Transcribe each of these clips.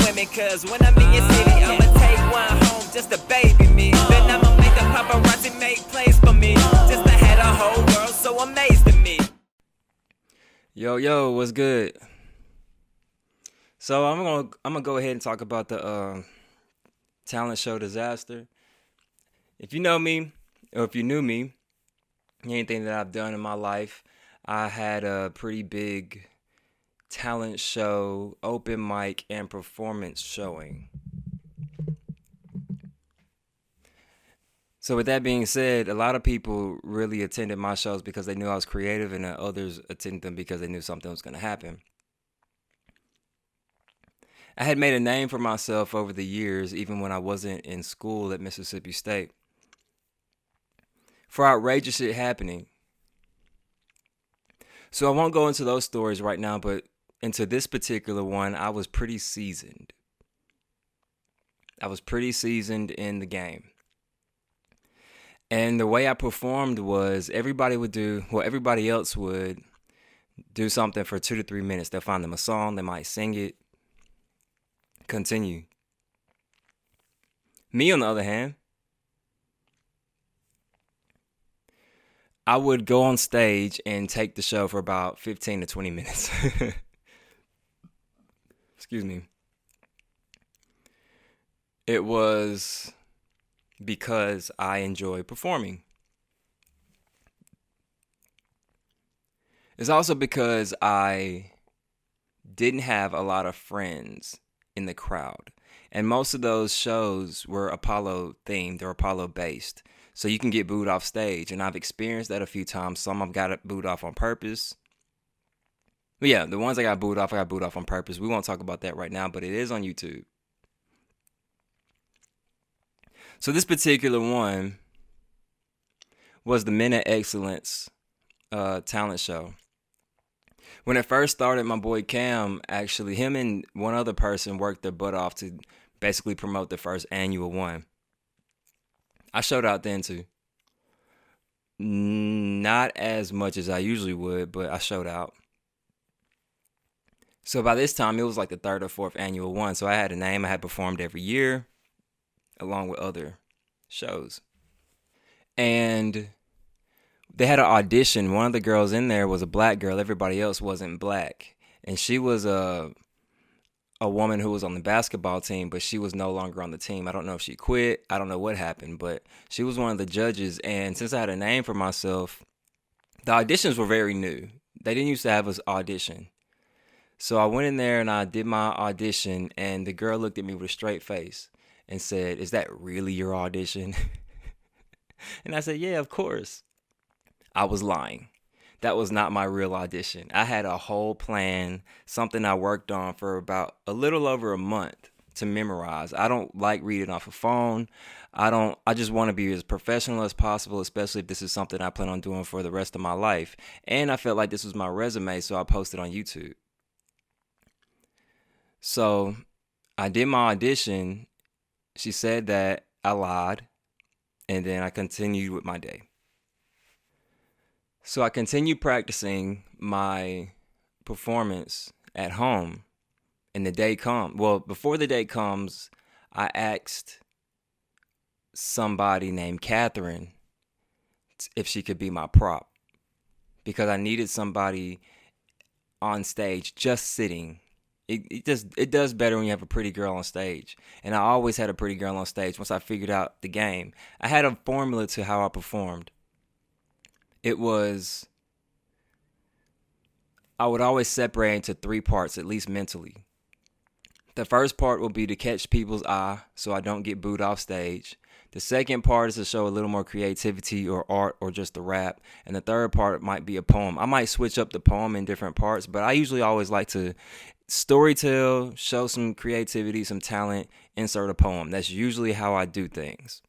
women, cause when I'm in your city, I'ma take one home just to baby me. Then I'ma make the paparazzi make plays for me, just to have the whole world so amazed at me. Yo, what's good? So I'm gonna go ahead and talk about the talent show disaster. If you know me, or if you knew me, anything that I've done in my life, I had a pretty big talent show, open mic, and performance showing. So with that being said, a lot of people really attended my shows because they knew I was creative, and others attended them because they knew something was going to happen. I had made a name for myself over the years, even when I wasn't in school at Mississippi State, for outrageous shit happening. So I won't go into those stories right now, but into this particular one, I was pretty seasoned. I was pretty seasoned in the game. And the way I performed was everybody else would do something for 2 to 3 minutes. They'll find them a song, they might sing it, continue. Me, on the other hand, I would go on stage and take the show for about 15 to 20 minutes. Excuse me. It was because I enjoy performing. It's also because I didn't have a lot of friends in the crowd. And most of those shows were Apollo themed or Apollo based. So you can get booed off stage. And I've experienced that a few times. Some I've got booed off on purpose. But yeah, the ones I got booed off on purpose. We won't talk about that right now, but it is on YouTube. So this particular one was the Men of Excellence talent show. When it first started, my boy Cam, actually, him and one other person worked their butt off to basically promote the first annual one. I showed out then too. Not as much as I usually would, but I showed out. So by this time, it was like the 3rd or 4th annual one. So I had a name. I had performed every year along with other shows. And they had an audition. One of the girls in there was a black girl. Everybody else wasn't black. And she was a woman who was on the basketball team, but she was no longer on the team. I don't know if she quit. I don't know what happened, but she was one of the judges. And since I had a name for myself, the auditions were very new. They didn't used to have us audition. So I went in there and I did my audition, and the girl looked at me with a straight face and said, "Is that really your audition?" And I said, "Yeah, of course." I was lying. That was not my real audition. I had a whole plan, something I worked on for about a little over a month to memorize. I don't like reading off a phone. I just want to be as professional as possible, especially if this is something I plan on doing for the rest of my life. And I felt like this was my resume, so I posted on YouTube. So I did my audition. She said that I lied, and then I continued with my day. So I continued practicing my performance at home, and the day comes. Well, before the day comes, I asked somebody named Catherine if she could be my prop, because I needed somebody on stage just sitting. It does better when you have a pretty girl on stage. And I always had a pretty girl on stage once I figured out the game. I had a formula to how I performed. It was, I would always separate into 3 parts, at least mentally. The first part will be to catch people's eye so I don't get booed off stage. The second part is to show a little more creativity or art or just the rap. And the third part might be a poem. I might switch up the poem in different parts, but I usually always like to storytell, show some creativity, some talent, insert a poem. That's usually how I do things.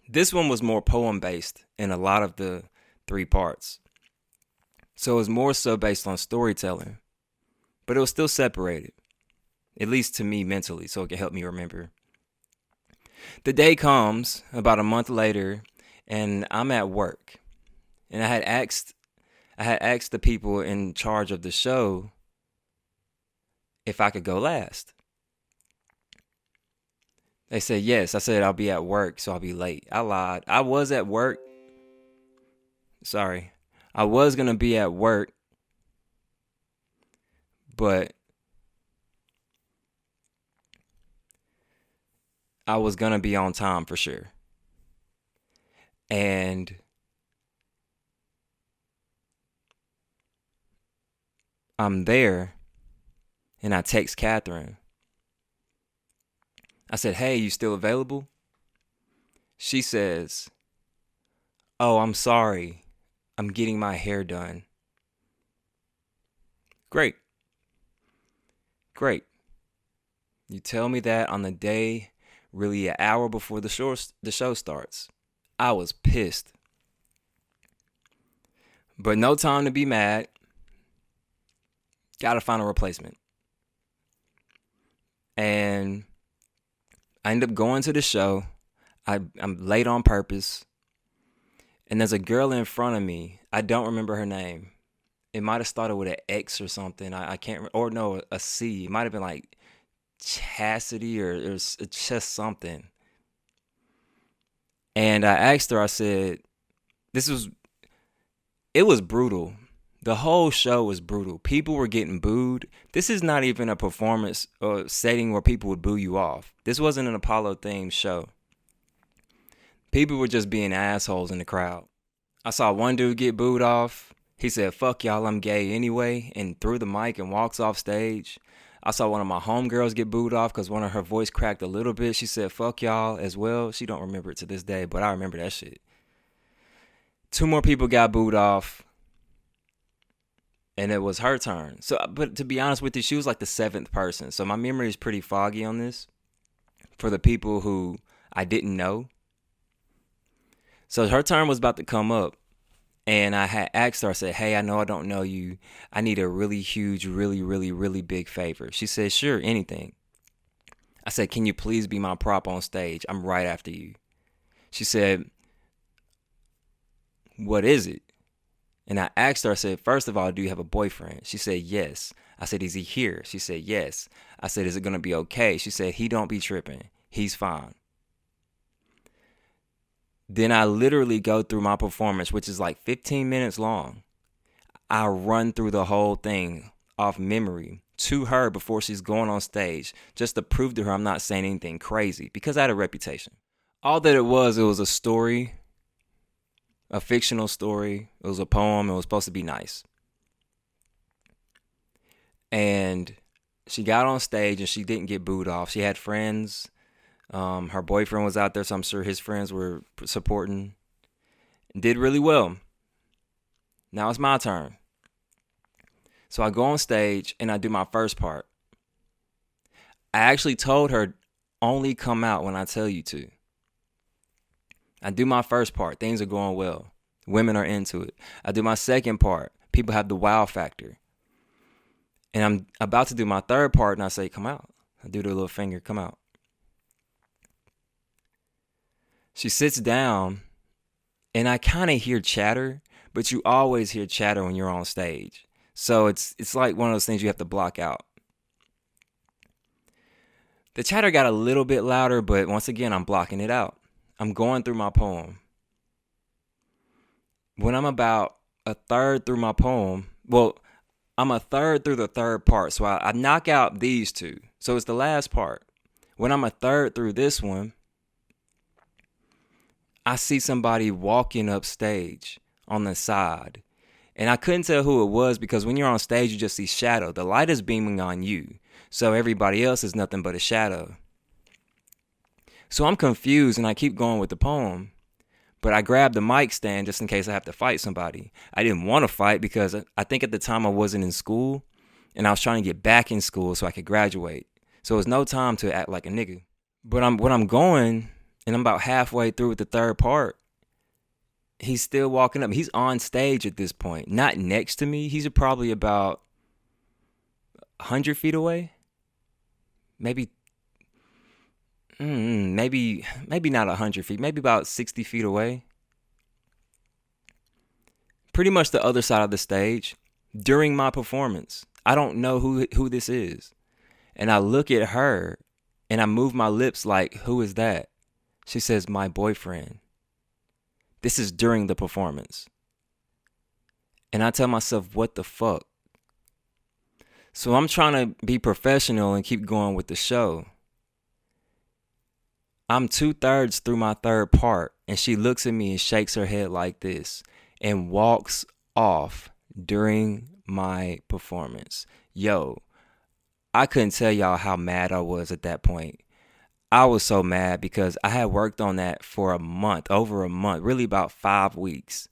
This one was more poem based in a lot of the 3 parts. So it was more so based on storytelling, but it was still separated, at least to me mentally, so it can help me remember. The day comes about a month later, and I'm at work, and I had asked the people in charge of the show if I could go last. They said yes. I said I'll be at work, so I'll be late. I lied. I was at work. Sorry. I was going to be at work, but I was going to be on time for sure. And I'm there, and I text Catherine. I said, hey, you still available? She says, oh, I'm sorry. I'm getting my hair done. Great. You tell me that on the day, really an hour before the show starts. I was pissed. But no time to be mad. Gotta find a replacement. And I end up going to the show. I'm late on purpose. And there's a girl in front of me. I don't remember her name. It might have started with an X or something. I can't remember. Or no, a C. It might have been like Chastity or it's just something. And I asked her, I said, it was brutal. The whole show was brutal. People were getting booed. This is not even a performance or setting where people would boo you off. This wasn't an Apollo themed show. People were just being assholes in the crowd. I saw one dude get booed off. He said, fuck y'all, I'm gay anyway, and threw the mic and walks off stage. I saw one of my homegirls get booed off because one of her voice cracked a little bit. She said, fuck y'all as well. She don't remember it to this day, but I remember that shit. 2 more people got booed off, and it was her turn. So, but to be honest with you, she was like the 7th person. So my memory is pretty foggy on this for the people who I didn't know. So her turn was about to come up, and I had asked her, I said, hey, I know I don't know you. I need a really huge, really, really, really big favor. She said, sure, anything. I said, can you please be my prop on stage? I'm right after you. She said, what is it? And I asked her, I said, first of all, do you have a boyfriend? She said, yes. I said, is he here? She said, yes. I said, is it going to be okay? She said, he don't be tripping. He's fine. Then I literally go through my performance, which is like 15 minutes long. I run through the whole thing off memory to her before she's going on stage, just to prove to her I'm not saying anything crazy, because I had a reputation. All that it was a story, a fictional story. It was a poem. It was supposed to be nice. And she got on stage and she didn't get booed off. She had friends. Her boyfriend was out there, so I'm sure his friends were supporting. Did really well. Now it's my turn. So I go on stage and I do my first part. I actually told her, only come out when I tell you to. I do my first part. Things are going well. Women are into it. I do my second part. People have the wow factor. And I'm about to do my third part and I say, come out. I do the little finger, come out. She sits down, and I kind of hear chatter, but you always hear chatter when you're on stage. So it's like one of those things you have to block out. The chatter got a little bit louder, but once again, I'm blocking it out. I'm going through my poem. When I'm about a third through my poem, well, I'm a third through the third part, so I knock out these 2. So it's the last part. When I'm a third through this one, I see somebody walking up stage on the side. And I couldn't tell who it was because when you're on stage, you just see shadow. The light is beaming on you. So everybody else is nothing but a shadow. So I'm confused and I keep going with the poem. But I grabbed the mic stand just in case I have to fight somebody. I didn't want to fight because I think at the time I wasn't in school. And I was trying to get back in school so I could graduate. So it was no time to act like a nigga. But when I'm going, and I'm about halfway through with the third part, he's still walking up. He's on stage at this point, not next to me. He's probably about 100 feet away. Maybe not 100 feet. Maybe about 60 feet away. Pretty much the other side of the stage during my performance. I don't know who this is. And I look at her and I move my lips like, who is that? She says, my boyfriend. This is during the performance. And I tell myself, what the fuck? So I'm trying to be professional and keep going with the show. I'm 2/3 through my third part, and she looks at me and shakes her head like this and walks off during my performance. Yo, I couldn't tell y'all how mad I was at that point. I was so mad because I had worked on that for a month, over a month, really about 5 weeks.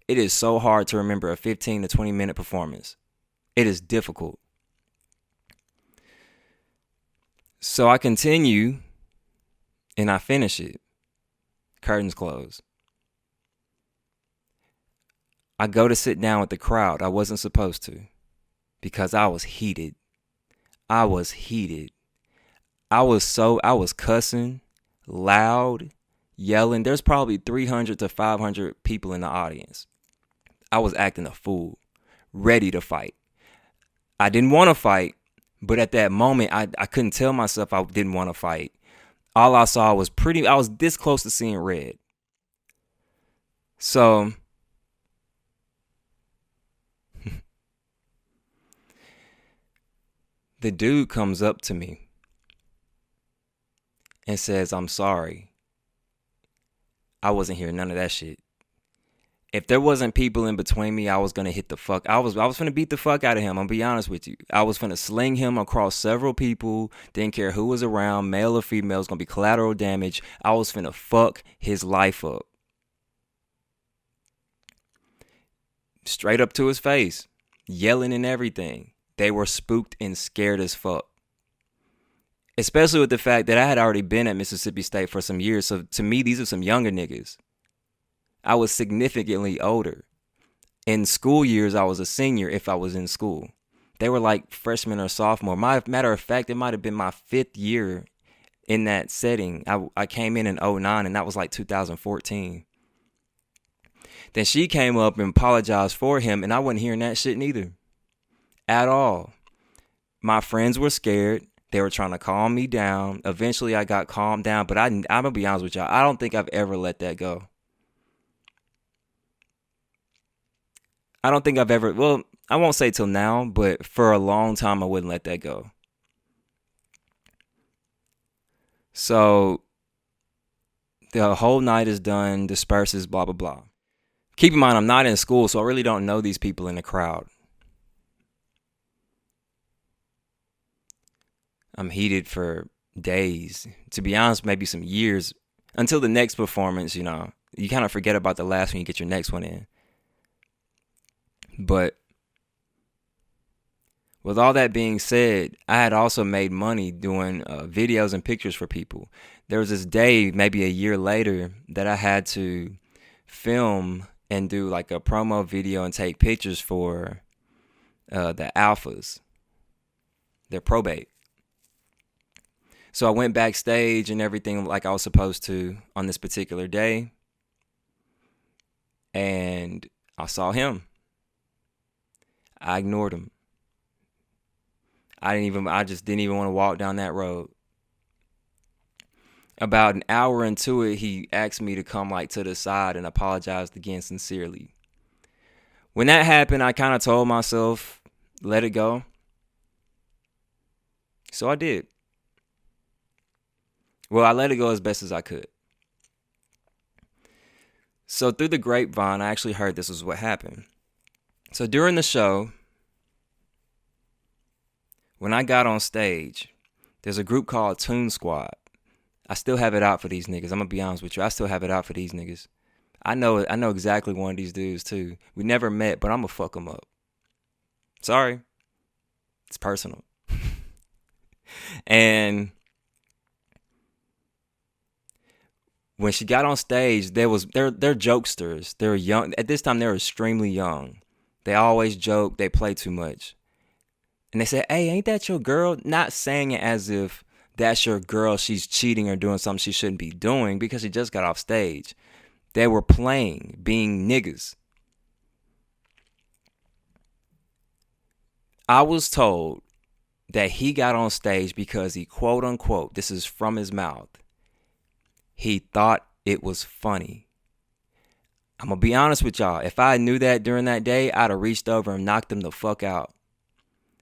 It is so hard to remember a 15 to 20 minute performance. It is difficult. So I continue and I finish it. Curtains close. I go to sit down with the crowd. I wasn't supposed to because I was heated. I was cussing, loud, yelling. There's probably 300 to 500 people in the audience. I was acting a fool, ready to fight. I didn't want to fight, but at that moment, I couldn't tell myself I didn't want to fight. All I saw was I was this close to seeing red. So the dude comes up to me and says, I'm sorry. I wasn't hearing none of that shit. If there wasn't people in between me, I was going to hit the fuck. I was going to beat the fuck out of him. I'm going to be honest with you. I was going to sling him across several people. Didn't care who was around, male or female. It was going to be collateral damage. I was going to fuck his life up. Straight up to his face. Yelling and everything. They were spooked and scared as fuck. Especially with the fact that I had already been at Mississippi State for some years. So to me, these are some younger niggas. I was significantly older. In school years, I was a senior if I was in school. They were like freshman or sophomore. Matter of fact, it might have been my 5th year in that setting. I came in 2009, and that was like 2014. Then she came up and apologized for him, and I wasn't hearing that shit neither. At all. My friends were scared. They were trying to calm me down. Eventually, I got calmed down, but I'm going to be honest with y'all. I don't think I've ever let that go. I don't think I've ever, well, I won't say till now, but for a long time, I wouldn't let that go. So the whole night is done, disperses, blah, blah, blah. Keep in mind, I'm not in school, so I really don't know these people in the crowd. I'm heated for days. To be honest, maybe some years. Until the next performance, you know. You kind of forget about the last one, you get your next one in. But with all that being said, I had also made money doing videos and pictures for people. There was this day, maybe a year later, that I had to film and do like a promo video and take pictures for the alphas, their probate. So I went backstage and everything like I was supposed to on this particular day. And I saw him. I ignored him. I just didn't even want to walk down that road. About an hour into it, he asked me to come like to the side and apologized again sincerely. When that happened, I kind of told myself, let it go. So I did. Well, I let it go as best as I could. So through the grapevine, I actually heard this was what happened. So during the show, when I got on stage, there's a group called Toon Squad. I still have it out for these niggas. I'm going to be honest with you. I still have it out for these niggas. I know exactly one of these dudes, too. We never met, but I'm going to fuck them up. Sorry. It's personal. And when she got on stage, they're jokesters. They're young. At this time, they're extremely young. They always joke. They play too much. And they say, hey, ain't that your girl? Not saying it as if that's your girl, she's cheating or doing something she shouldn't be doing because she just got off stage. They were playing, being niggas. I was told that he got on stage because he, quote unquote, this is from his mouth, he thought it was funny. I'm going to be honest with y'all. If I knew that during that day, I'd have reached over and knocked him the fuck out.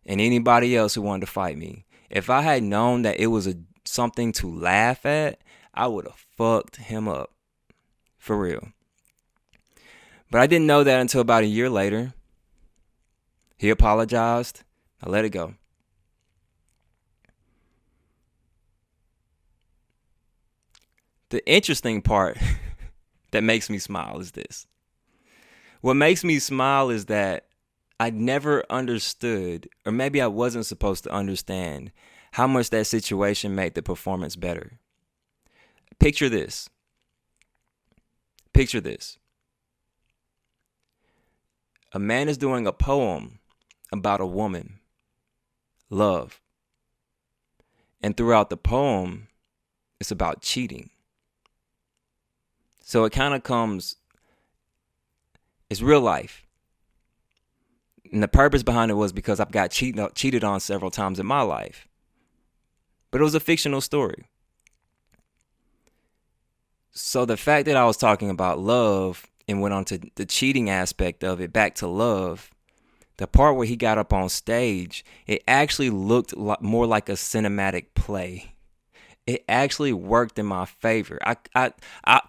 And anybody else who wanted to fight me. If I had known that it was something to laugh at, I would have fucked him up. For real. But I didn't know that until about a year later. He apologized. I let it go. The interesting part that makes me smile is this. What makes me smile is that I never understood, or maybe I wasn't supposed to understand, how much that situation made the performance better. Picture this. Picture this. A man is doing a poem about a woman, love. And throughout the poem, it's about cheating. So it kind of comes, it's real life. And the purpose behind it was because I've got cheated on several times in my life. But it was a fictional story. So the fact that I was talking about love and went on to the cheating aspect of it, back to love, the part where he got up on stage, it actually looked more like a cinematic play. It actually worked in my favor. I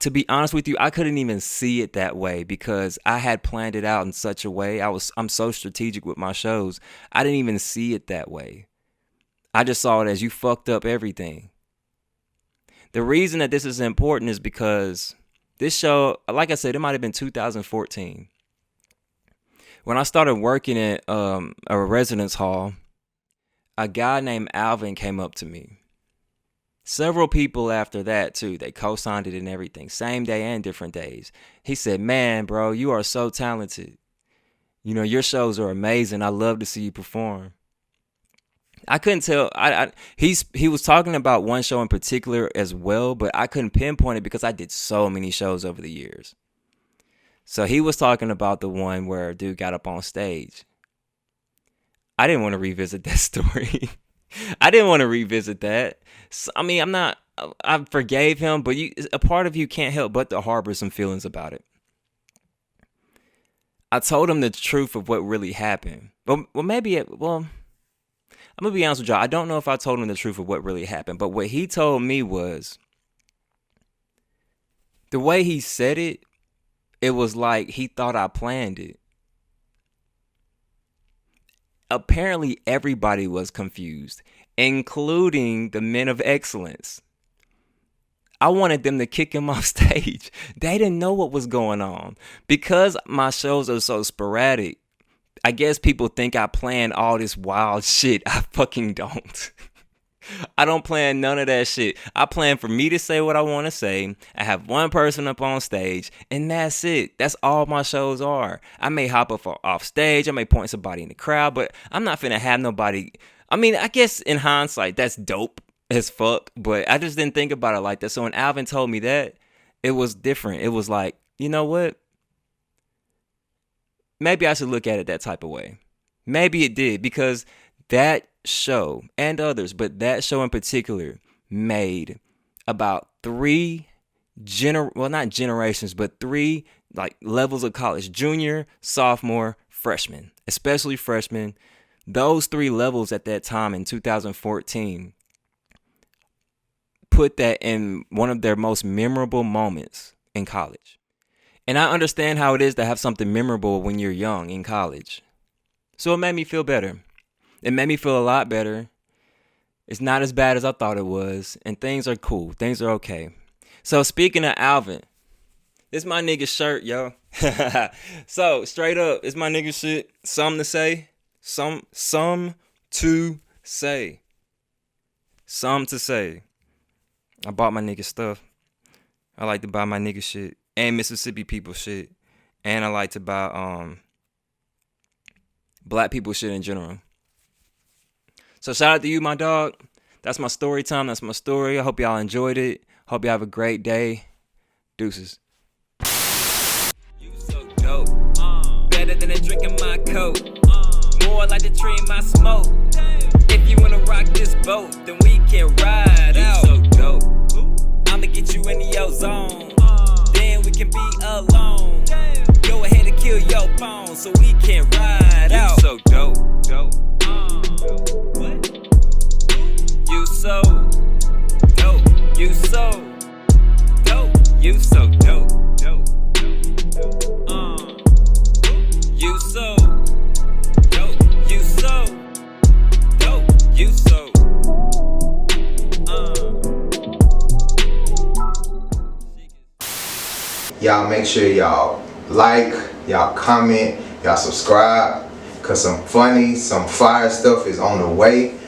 to be honest with you, I couldn't even see it that way because I had planned it out in such a way. I'm so strategic with my shows. I didn't even see it that way. I just saw it as you fucked up everything. The reason that this is important is because this show, like I said, it might have been 2014. When I started working at a residence hall, a guy named Alvin came up to me. Several people after that, too. They co-signed it and everything. Same day and different days. He said, man, bro, you are so talented. You know, your shows are amazing. I love to see you perform. I couldn't tell. He was talking about one show in particular as well, but I couldn't pinpoint it because I did so many shows over the years. So he was talking about the one where a dude got up on stage. I didn't want to revisit that story. I didn't want to revisit that. I mean, I forgave him, but a part of you can't help but to harbor some feelings about it. I told him the truth of what really happened. I'm going to be honest with y'all. I don't know if I told him the truth of what really happened, but what he told me was, the way he said it, it was like he thought I planned it. Apparently, everybody was confused, including the men of excellence. I wanted them to kick him off stage. They didn't know what was going on. Because my shows are so sporadic, I guess people think I plan all this wild shit. I fucking don't. I don't plan none of that shit. I plan for me to say what I want to say. I have one person up on stage, and that's it. That's all my shows are. I may hop up off stage. I may point somebody in the crowd, but I'm not finna have nobody. I mean, I guess in hindsight, that's dope as fuck, but I just didn't think about it like that. So when Alvin told me that, it was different. It was like, you know what? Maybe I should look at it that type of way. Maybe it did, because that show and others, but that show in particular made about three not generations, but three like levels of college: junior, sophomore, freshman, especially freshmen. Those three levels at that time in 2014 put that in one of their most memorable moments in college. And I understand how it is to have something memorable when you're young in college. So it made me feel better. It made me feel a lot better. It's not as bad as I thought it was. And things are cool. Things are okay. So speaking of Alvin, this my nigga shirt, yo. So straight up, it's my nigga shit. Something to say. Some to say. Something to say. I bought my nigga stuff. I like to buy my nigga shit. And Mississippi people shit. And I like to buy black people shit in general. So shout out to you, my dog. That's my story time. That's my story. I hope y'all enjoyed it. Hope y'all have a great day. Deuces. You so dope. Better than a drink in my coat. More like the tree in my smoke. If you wanna rock this boat, then we can ride out. You so dope. I'ma get you into your zone. Then we can be alone. Go ahead and kill your phone so we can ride out. You so dope. What? You so dope. You so dope. You so dope. You so dope. You so dope. You so Y'all make sure y'all like, y'all comment, y'all subscribe, cause some funny, some fire stuff is on the way.